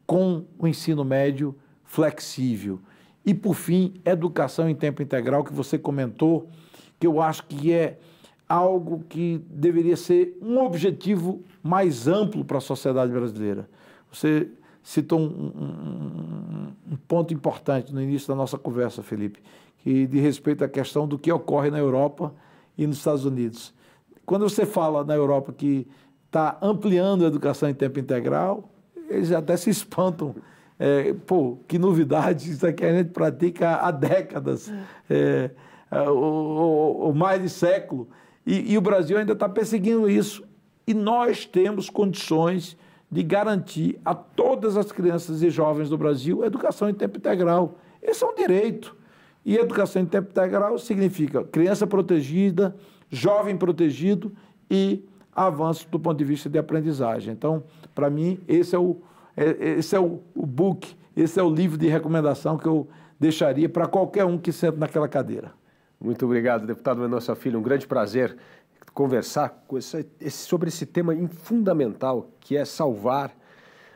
com o ensino médio flexível. E, por fim, educação em tempo integral, que você comentou, que eu acho que é algo que deveria ser um objetivo mais amplo para a sociedade brasileira. Você citou um ponto importante no início da nossa conversa, Felipe, que diz respeito à questão do que ocorre na Europa e nos Estados Unidos. Quando você fala na Europa que está ampliando a educação em tempo integral, eles até se espantam. Que novidade, isso aqui a gente pratica há décadas, ou mais de século, e o Brasil ainda está perseguindo isso. E nós temos condições de garantir a todas as crianças e jovens do Brasil educação em tempo integral. Esse é um direito. E educação em tempo integral significa criança protegida, jovem protegido e avanço do ponto de vista de aprendizagem. Então, para mim, esse é o book, esse é o livro de recomendação que eu deixaria para qualquer um que senta naquela cadeira. Muito obrigado, deputado Mendonça Filho. Um grande prazer conversar sobre esse tema fundamental, que é salvar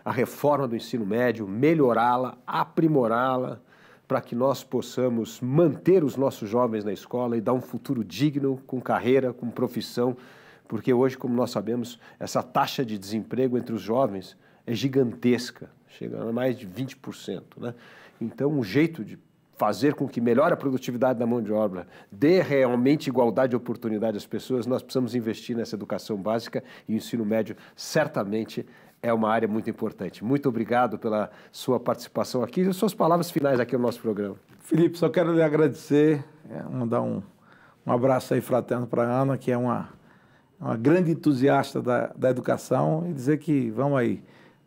a reforma do ensino médio, melhorá-la, aprimorá-la, para que nós possamos manter os nossos jovens na escola e dar um futuro digno, com carreira, com profissão, porque hoje, como nós sabemos, essa taxa de desemprego entre os jovens é gigantesca, chega a mais de 20%, né? Então, um jeito de fazer com que melhore a produtividade da mão de obra, dê realmente igualdade de oportunidade às pessoas, nós precisamos investir nessa educação básica e o ensino médio certamente é uma área muito importante. Muito obrigado pela sua participação aqui e as suas palavras finais aqui no nosso programa. Felipe, só quero lhe agradecer, mandar um abraço aí fraterno para a Ana, que é uma grande entusiasta da educação, e dizer que vamos aí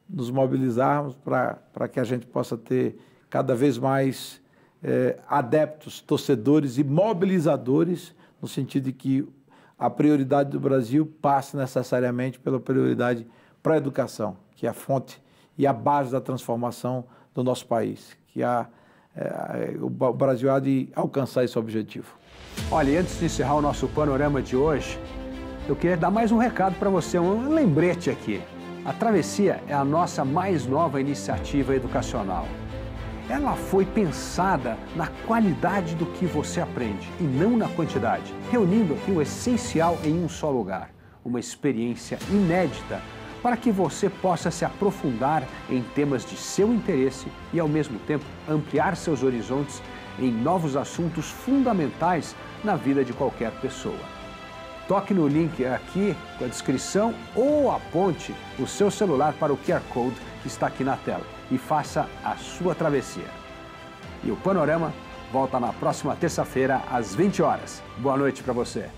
nos mobilizarmos para que a gente possa ter cada vez mais adeptos, torcedores e mobilizadores, no sentido de que a prioridade do Brasil passe necessariamente pela prioridade para a educação, que é a fonte e a base da transformação do nosso país, que o Brasil há de alcançar esse objetivo. Olha, e antes de encerrar o nosso panorama de hoje, eu queria dar mais um recado para você, um lembrete aqui. A Travessia é a nossa mais nova iniciativa educacional. Ela foi pensada na qualidade do que você aprende e não na quantidade, reunindo aqui o essencial em um só lugar, uma experiência inédita para que você possa se aprofundar em temas de seu interesse e, ao mesmo tempo, ampliar seus horizontes em novos assuntos fundamentais na vida de qualquer pessoa. Toque no link aqui com a descrição ou aponte o seu celular para o QR Code que está aqui na tela e faça a sua travessia. E o Panorama volta na próxima terça-feira às 20 horas. Boa noite para você.